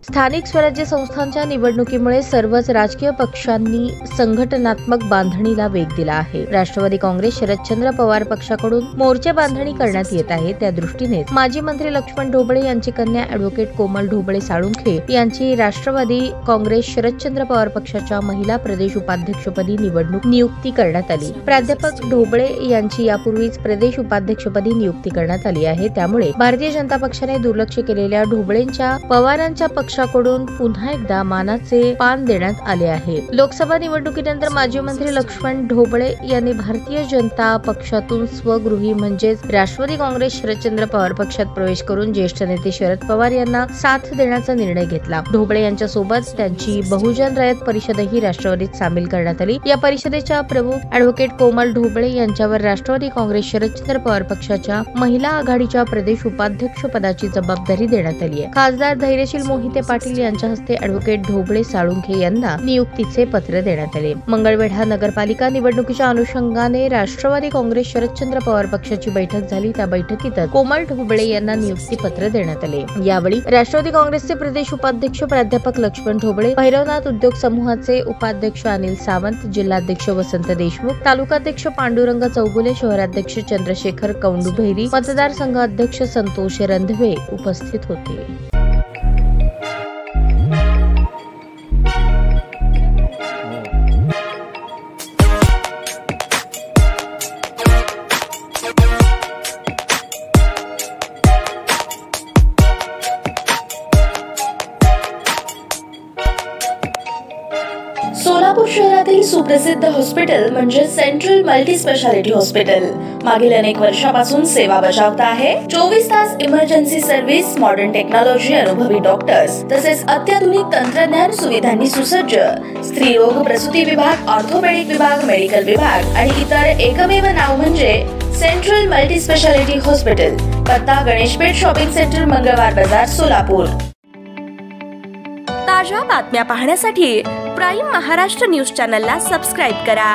स्थानिक स्वराज्य संस्थांच्या निवडणुकीमुळे सर्वच राजकीय पक्षांनी संघटनात्मक बांधणीला वेग दिला आहे। राष्ट्रवादी काँग्रेस शरदचंद्र पवार पक्षाकडून मोर्चा बांधणी करण्यात येत आहे। त्या दृष्टीने माजी मंत्री लक्ष्मण ढोबळे यांची कन्या ॲडव्होकेट कोमल ढोबळे साळुंखे यांची राष्ट्रवादी काँग्रेस शरदचंद्र पवार पक्षाच्या महिला प्रदेश उपाध्यक्षपदी नियुक्ती करण्यात आली। प्राध्यापक ढोबळे यांची यापूर्वीच प्रदेश उपाध्यक्षपदी नियुक्ती करण्यात आली आहे। त्यामुळे भारतीय जनता पक्षाने दुर्लक्ष केलेल्या ढोबळेंच्या पवारांच्या पक्षाकडून पुन्हा एकदा मानाचे पान देण्यात आले आहे। लोकसभा निवडणुकीनंतर माजी मंत्री लक्ष्मण ढोबळे यांनी भारतीय जनता पक्षातून स्वगृही म्हणजेच राष्ट्रवादी काँग्रेस शरदचंद्र पवार पक्षात प्रवेश करून ज्येष्ठ नेते शरद पवार यांना साथ देण्याचा निर्णय घेतला। ढोबळे यांच्या सोबत त्यांची बहुजन रयत परिषदही राष्ट्रवादीत सामील करण्यात आली। या परिषदेच्या प्रमुख ॲडव्होकेट कोमल ढोबळे यांच्यावर राष्ट्रवादी काँग्रेस शरदचंद्र पवार पक्षाच्या महिला आघाडीच्या प्रदेश उपाध्यक्ष पदाची जबाबदारी देण्यात आली आहे। खासदार धैर्यशील मोहिते पाटील यांच्या हस्ते ॲडव्होकेट ढोबळे साळुंखे यांना नियुक्तीचे पत्र देण्यात आले। मंगळवेढा नगरपालिका निवडणुकीच्या अनुषंगाने राष्ट्रवादी काँग्रेस शरदचंद्र पवार पक्षाची बैठक झाली। त्या बैठकीत कोमल ढोबळे यांना नियुक्ती पत्र देण्यात आले। यावेळी राष्ट्रवादी काँग्रेसचे प्रदेश उपाध्यक्ष प्राध्यापक लक्ष्मण ढोबळे, भैरवनाथ उद्योग समूहाचे उपाध्यक्ष अनिल सावंत, जिल्हाध्यक्ष वसंत देशमुख, तालुकाध्यक्ष पांडुरंग चौगुले, शहराध्यक्ष चंद्रशेखर कौंडुभैरी, मतदारसंघ अध्यक्ष संतोष रंधवे उपस्थित होते। सोलापूर शहरातील सुप्रसिद्ध हॉस्पिटल म्हणजे सेंट्रल मल्टी स्पेशालिटी हॉस्पिटल मागील अनेक वर्षापासून सेवा बजावत आहे। 24 तास इमर्जन्सी सर्व्हिस, मॉडर्न टेक्नॉलॉजी, अनुभवी डॉक्टर्स तसेच अत्याधुनिक तंत्रज्ञान सुविधांनी सुसज्ज स्त्रीरोग प्रसूती विभाग, ऑर्थोपेडिक विभाग, मेडिकल विभाग आणि इतर एकमेव नाव म्हणजे सेंट्रल मल्टी स्पेशालिटी हॉस्पिटल। पत्ता गणेशपेठ शॉपिंग सेंटर, मंगळवार बाजार, सोलापूर। ताज्या बातम्या पाहण्यासाठी प्राईम महाराष्ट्र न्यूज चॅनलला सबस्क्राईब करा।